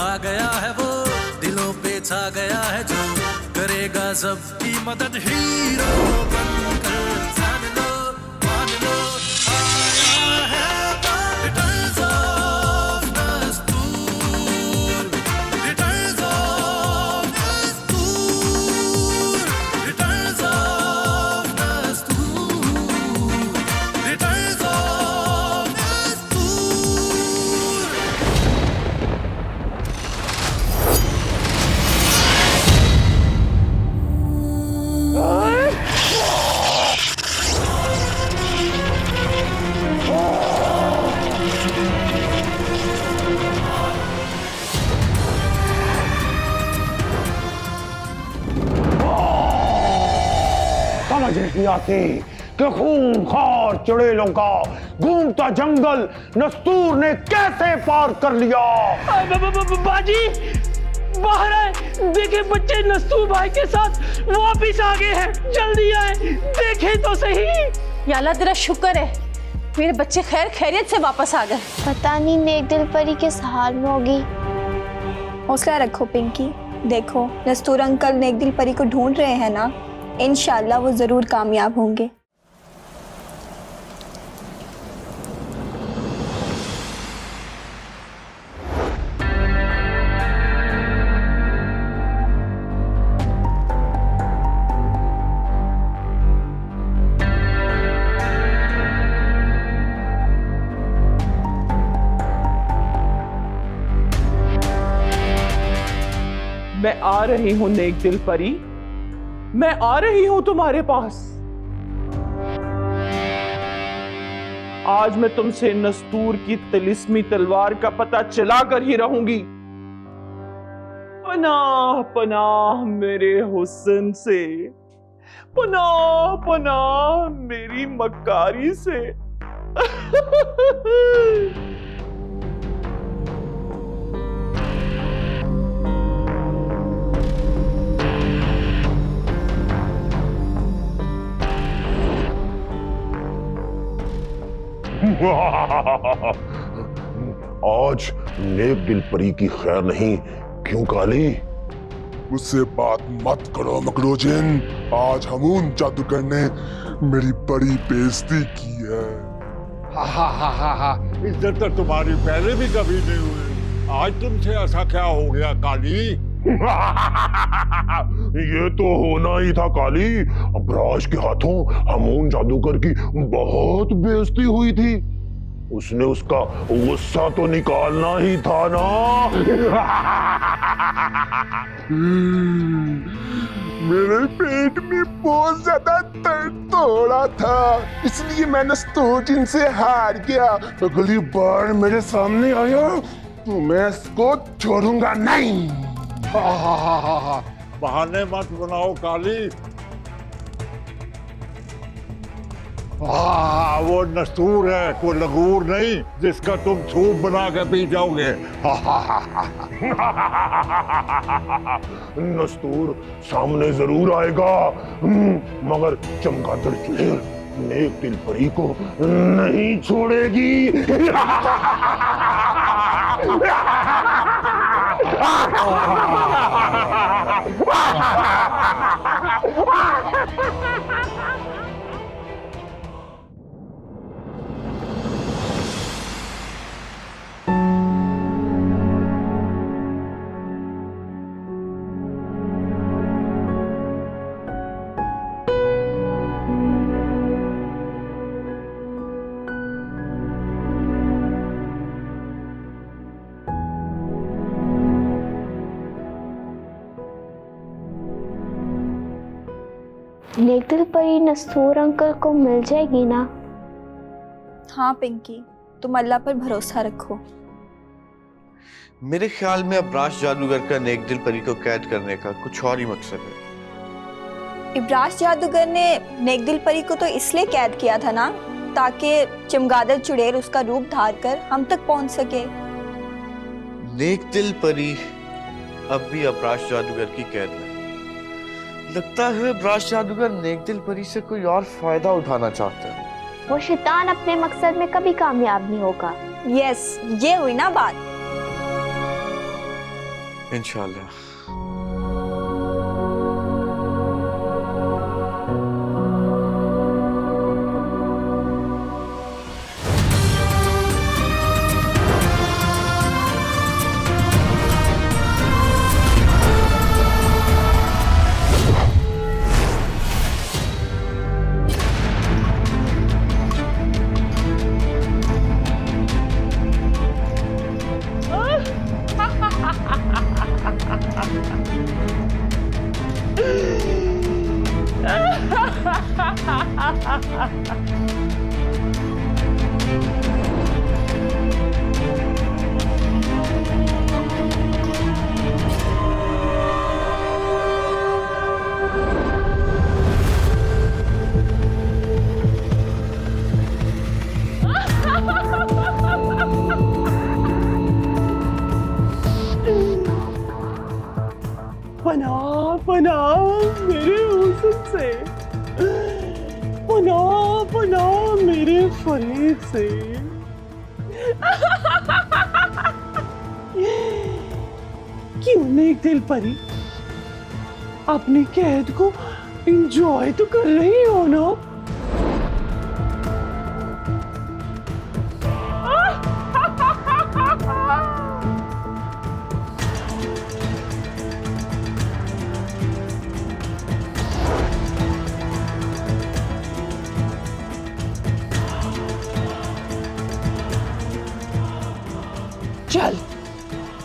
आ गया है वो, दिलों पे छा गया है जो, करेगा सबकी मदद, हीरो बनकर जान लो, मान लो, आया है रिटर्न्स ऑफ दस्तूर, रिटर्न्स ऑफ दस्तूर, रिटर्न्स ऑफ दस्तूर, रिटर्न्स ऑफ दस्तूर। समझ नहीं आती कि खूंखार चुड़ैलों का घूमता जंगल नस्तूर ने कैसे पार कर लिया। बाजी बाहर आए, देखे बच्चे नस्तूर भाई के साथ वापिस आ गए हैं, जल्दी आए देखे तो सही। या अल्लाह तेरा शुक्र है मेरे बच्चे खैर खैरियत से वापस आ गए। पता नहीं नेक दिल परी किस हाल में होगी। हौसला रखो पिंकी, देखो नस्तूर अंकल नेक दिल परी को ढूंढ रहे हैं ना, इंशाल्लाह वो जरूर कामयाब होंगे। मैं आ रही हूं नेक दिल परी, मैं आ रही हूं तुम्हारे पास। आज मैं तुमसे नस्तूर की तिलिस्मी तलवार का पता चला कर ही रहूंगी। पनाह पनाह मेरे हुस्न से, पनाह पनाह मेरी मक्कारी से। आज नेक दिल परी की खैर नहीं, क्यों काली? मुझसे बात मत करो मकरोजिन, आज हमून जादूगर ने मेरी बड़ी बेइज्जती की है। हा इज्जत तो तुम्हारी पहले भी कभी नहीं हुई, आज तुमसे ऐसा क्या हो गया काली? ये तो होना ही था काली, अबराश के हाथों हमून जादूगर की बहुत बेइज्जती हुई थी, उसने उसका गुस्सा तो निकालना ही था ना। मेरे पेट में बहुत ज्यादा दर्द हो रहा था, इसलिए मैं नस्तूर से हार गया। अगली बार मेरे सामने आया तो मैं इसको छोड़ूंगा नहीं। हा बहाने मत बनाओ काली। वो नस्तूर है, कोई लगूर नहीं जिसका तुम सूप बना के पी जाओगे। नस्तूर सामने जरूर आएगा, मगर चमगादड़ चुड़ैल नेक दिल परी को नहीं छोड़ेगी। नेक दिल परी नस्तूर अंकल को मिल जाएगी ना? हाँ पिंकी, तुम अल्लाह पर भरोसा रखो। मेरे ख्याल में अबराश जादूगर का नेक दिल परी को कैद करने का कुछ और ही मकसद है। इब्राश जादूगर ने नेक दिल परी को तो इसलिए कैद किया था ना, ताकि चमगादड़ चुड़ैल उसका रूप धार कर हम तक पहुंच सके। नेक दिल परी अब भी अबराश जादूगर की कैद में। लगता है अबराश जादूगर नेक दिल परी से कोई और फायदा उठाना चाहता है। वो शैतान अपने मकसद में कभी कामयाब नहीं होगा। यस, ये हुई ना बात। इंशाल्लाह। पना मेरे हुस्न से, पना मेरे फरीद से। क्यों नेक दिल परी, अपनी कैद को एंजॉय तो कर रही हो ना? चल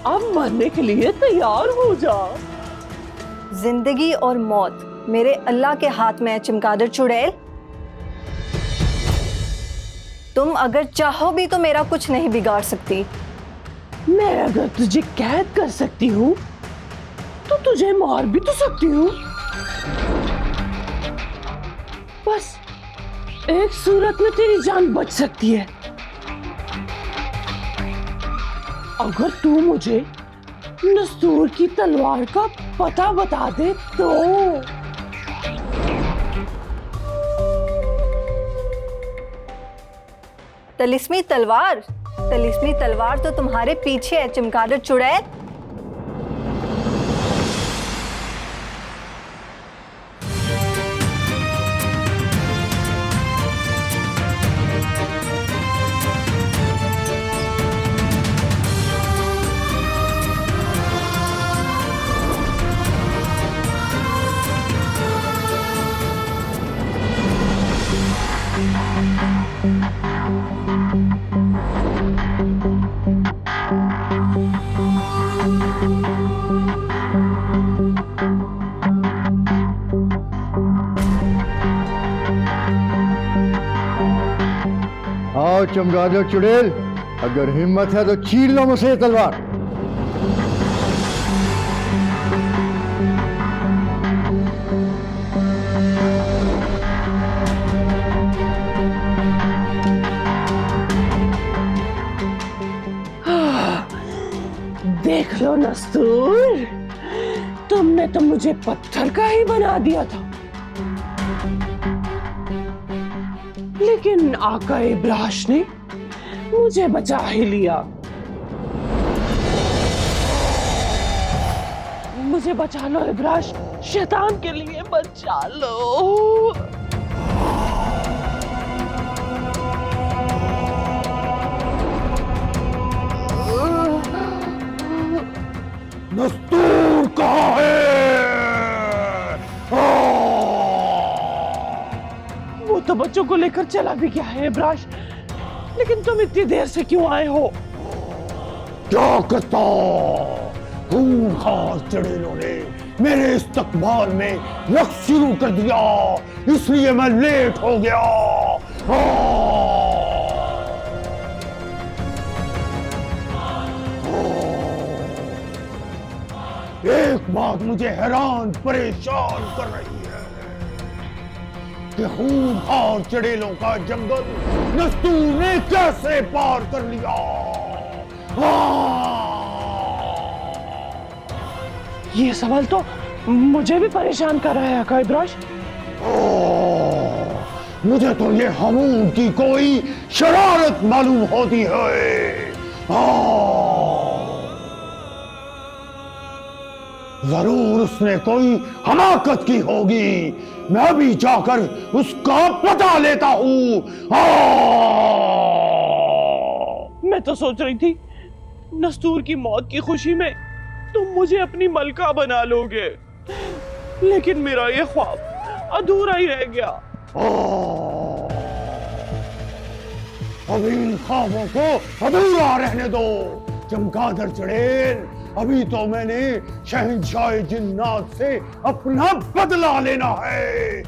अब मरने के लिए तैयार हो जा। जिंदगी और मौत मेरे अल्लाह के हाथ में है चमगादड़ चुड़ैल। तुम अगर चाहो भी तो मेरा कुछ नहीं बिगाड़ सकती। मैं अगर तुझे कैद कर सकती हूँ तो तुझे मार भी तो सकती हूँ। बस एक सूरत में तेरी जान बच सकती है, अगर तू मुझे नस्तूर की तलवार का पता बता दे तो। तलिस्मी तलवार तो तुम्हारे पीछे है चमगादड़ चुड़ैल। आओ चमगादड़ चुड़ैल, अगर हिम्मत है तो छीन लो मुझसे तलवार। देख लो नस्तूर, तुमने तो मुझे पत्थर का ही बना दिया था, लेकिन आका इब्राश ने मुझे बचा ही लिया। मुझे बचा लो इब्राश, शैतान के लिए बचा लो। नस्तूर कहाँ है? वो तो बच्चों को लेकर चला भी गया है इब्राश, लेकिन तुम इतनी देर से क्यों आए हो? क्या करता? खूंखार चुड़ैलों ने मेरे इस्तकबाल में रक्स शुरू कर दिया, इसलिए मैं लेट हो गया। एक बात मुझे हैरान परेशान कर रही है कि खूंखार चुड़ैलों का जंगल नस्तूर ने कैसे पार कर लिया। ये सवाल तो मुझे भी परेशान कर रहा है आका इब्राश। मुझे तो ये हमून की कोई शरारत मालूम होती है। जरूर उसने कोई हमाकत की होगी। मैं भी जाकर उसका पता लेता हूँ। मैं तो सोच रही थी नस्तूर की मौत की खुशी में तुम मुझे अपनी मलका बना लोगे, लेकिन मेरा ये ख्वाब अधूरा ही रह गया। अभी इन ख्वाबों को अधूरा रहने दो चमगादड़ चुड़ैल। अभी तो मैंने शहंशाह जिन्नात से अपना बदला लेना है।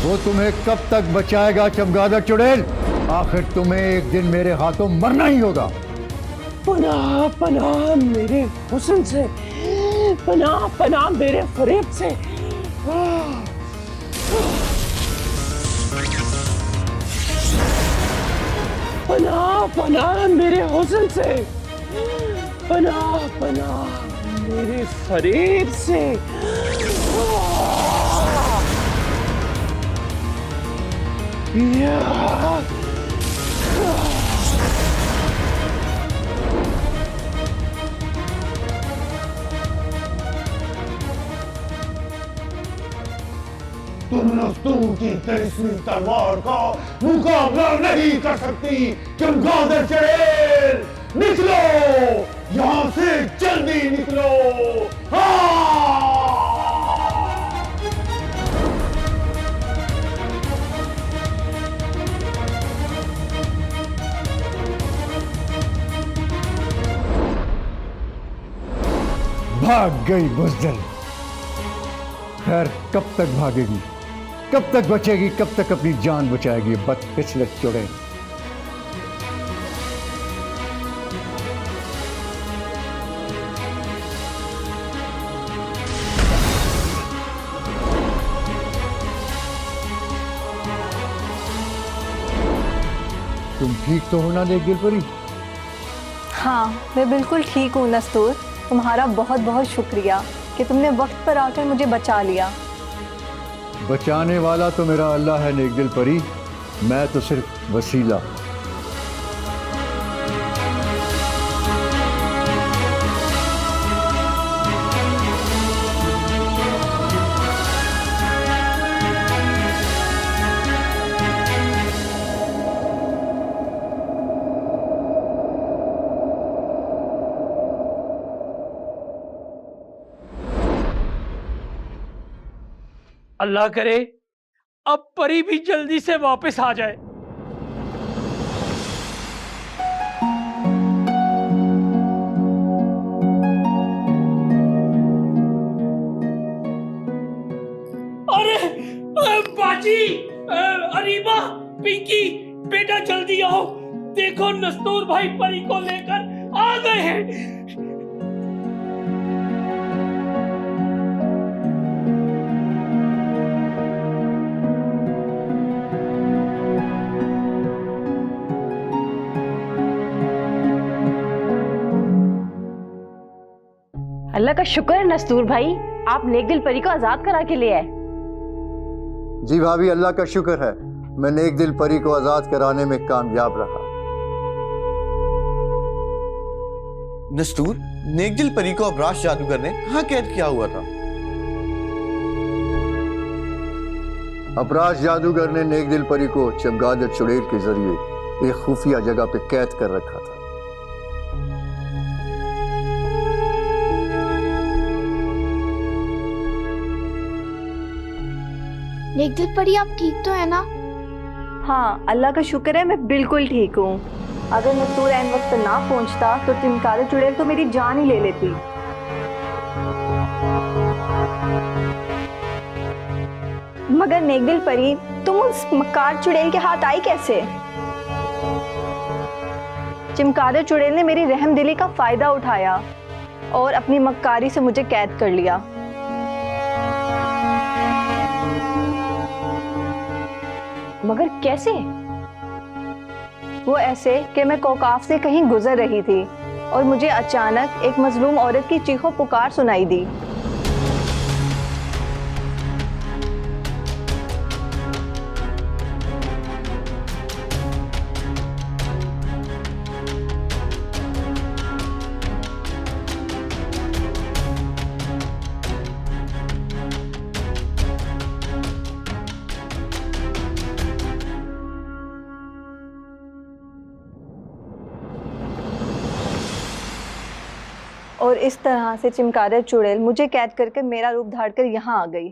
वो तुम्हें कब तक बचाएगा चमगादड़ चुड़ैल? आखिर तुम्हें एक दिन मेरे हाथों मरना ही होगा। पनाह पनाह मेरे हुस्न से, पनाह पनाह मेरे फरेब से। पनाह पनाह मेरे हुस्न से, पनाह पनाह मेरे फरेब से। तुम नस्तूर की तिरस्मी तलवार का मुकाबला नहीं कर सकती चमगादड़ चुड़ैल। निकलो यहाँ से, जल्दी निकलो। भाग गई बुज़दिल। खैर कब तक भागेगी, कब तक बचेगी, कब तक अपनी जान बचाएगी बदकिस्मत चुड़ैल। तुम ठीक तो हो ना नेगदिल परी? हाँ, मैं बिल्कुल ठीक हूँ नस्तूर। तुम्हारा बहुत बहुत शुक्रिया कि तुमने वक्त पर आकर मुझे बचा लिया। बचाने वाला तो मेरा अल्लाह है नेगदिल परी, मैं तो सिर्फ वसीला। अल्लाह करे अब परी भी जल्दी से वापस आ जाए। अरे बाजी, अरीबा, पिंकी, बेटा जल्दी आओ, देखो नस्तूर भाई परी को लेकर आ गए हैं। अल्लाह का शुक्र है नस्तूर भाई, आप नेकदिल परी को आजाद करा के ले आए। जी भाभी, अल्लाह का शुक्र है मैं नेकदिल परी को आजाद कराने में कामयाब रहा। नस्तूर, नेकदिल परी को अबराश जादूगर ने कहाँ कैद किया हुआ था? अपराज जादूगर ने नेकदिल परी को चमगादड़ चुड़ैल के जरिए एक खुफिया जगह पे कैद कर रखा था। नेकदिल परी, आप ठीक तो है ना? हाँ, अल्लाह का शुक्र है मैं बिल्कुल ठीक हूँ। अगर नस्तूर ऐन वक्त पर ना पहुँचता तो चमगादड़ चुड़ैल तो मेरी जान ही ले लेती। मगर नेकदिल परी, तुम उस मक्कार चुड़ैल के हाथ आई कैसे? चमगादड़ चुड़ैल ने मेरी रहमदिली का फायदा उठाया और अपनी मक्कारी से मुझे कैद कर लिया। मगर कैसे? वो ऐसे कि मैं कोकाफ से कहीं गुजर रही थी और मुझे अचानक एक मजलूम औरत की चीखों पुकार सुनाई दी। और इस तरह से चमगादड़ चुड़ैल मुझे कैद करके मेरा रूप धार कर यहाँ आ गई।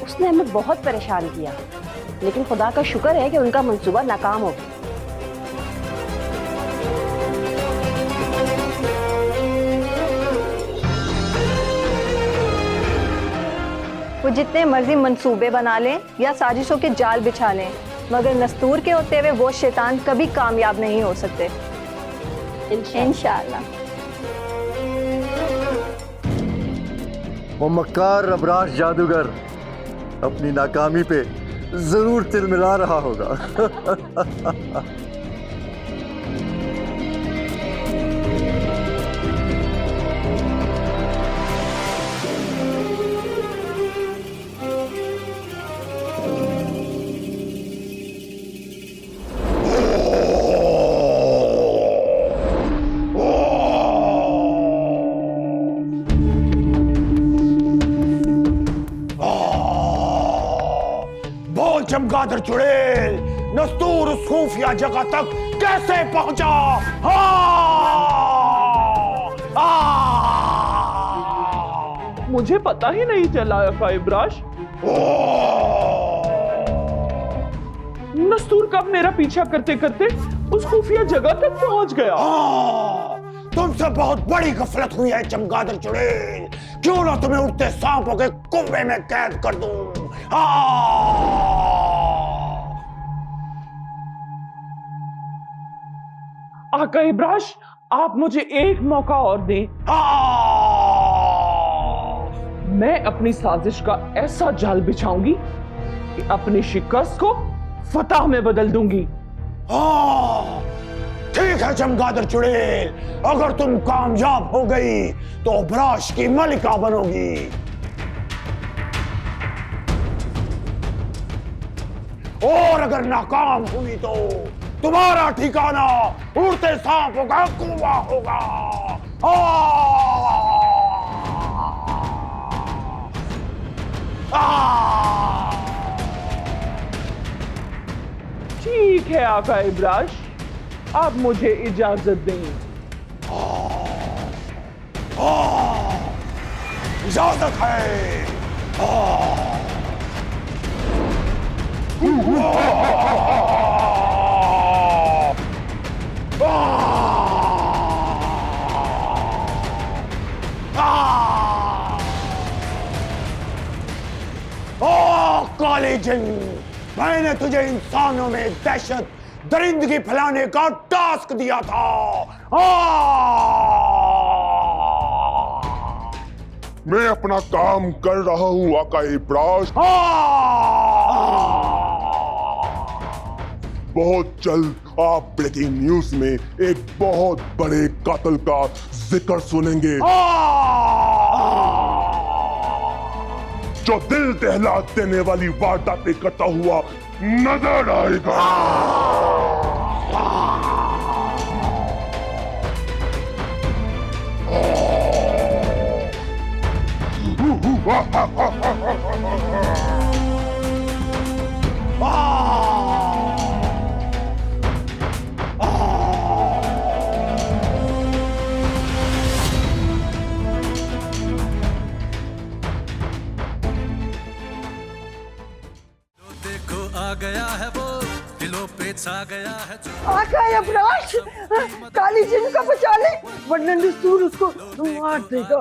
उसने हमें बहुत परेशान किया, लेकिन खुदा का शुक्र है कि उनका मंसूबा नाकाम हो गया। वो जितने मर्जी मंसूबे बना लें या साजिशों के जाल बिछा लें, मगर नस्तूर के होते हुए वो शैतान कभी कामयाब नहीं हो सकते इंशाअल्लाह। वो मक्कार अबराश जादूगर अपनी नाकामी पे जरूर तिलमिला रहा होगा। चमगादड़ चुड़ैल, नस्तूर उस खुफिया जगह तक कैसे पहुंचा? मुझे पता ही नहीं चला अब्राश। नस्तूर कब मेरा पीछा करते करते उस खुफिया जगह तक पहुंच गया। तुमसे बहुत बड़ी गफलत हुई है चमगादड़ चुड़ैल। क्यों ना तुम्हें उड़ते सांपों के कुंभे में कैद कर दूं। आका इब्राश, आप मुझे एक मौका और दें। मैं अपनी साजिश का ऐसा जाल बिछाऊंगी कि अपनी शिकस्त को फतह में बदल दूंगी। ठीक है चमगादड़ चुड़ैल, अगर तुम कामयाब हो गई तो अब्राश की मलिका बनोगी। और अगर नाकाम हुई तो तुम्हारा ठिकाना उड़ते सांपों का कुआं होगा। ठीक है आका इब्राश, आप मुझे इजाजत दें। इजाजत है। काले जिन, मैंने तुझे इंसानों में दहशत दरिंदगी फैलाने का टास्क दिया था। मैं अपना काम कर रहा हूँ आका इब्राश। बहुत जल्द आप ब्रेकिंग न्यूज में एक बहुत बड़े कातिल का जिक्र सुनेंगे जो दिल दहला देने वाली वारदातें करता हुआ नजर आएगा। आ गया है वो, दिलों पे छा गया है जो। आका अब्राश, काली जिन को बचा ले वरना नस्तूर उसको मार देगा।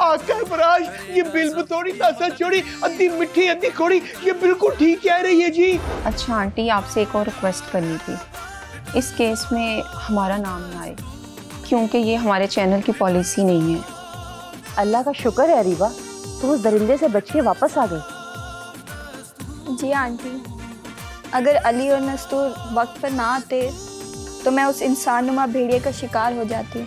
आका इब्राश, ये बिल बतौरी तासा छोड़ी, अद्धी मिठी अद्धी खोड़ी, ये बिल्कुल ठीक कह रही है जी। अच्छा आंटी, आपसे एक और रिक्वेस्ट करनी थी। इस केस में हमारा नाम ना आए, क्योंकि ये हमारे चैनल की पॉलिसी नहीं है। अल्लाह का शुक्र है अरीबा, तुम उस दरिंदे से बच के वापस आ गई। जी आंटी, अगर अली और नस्तूर वक्त पर ना आते तो मैं उस इंसान नुमा भेड़िए का शिकार हो जाती।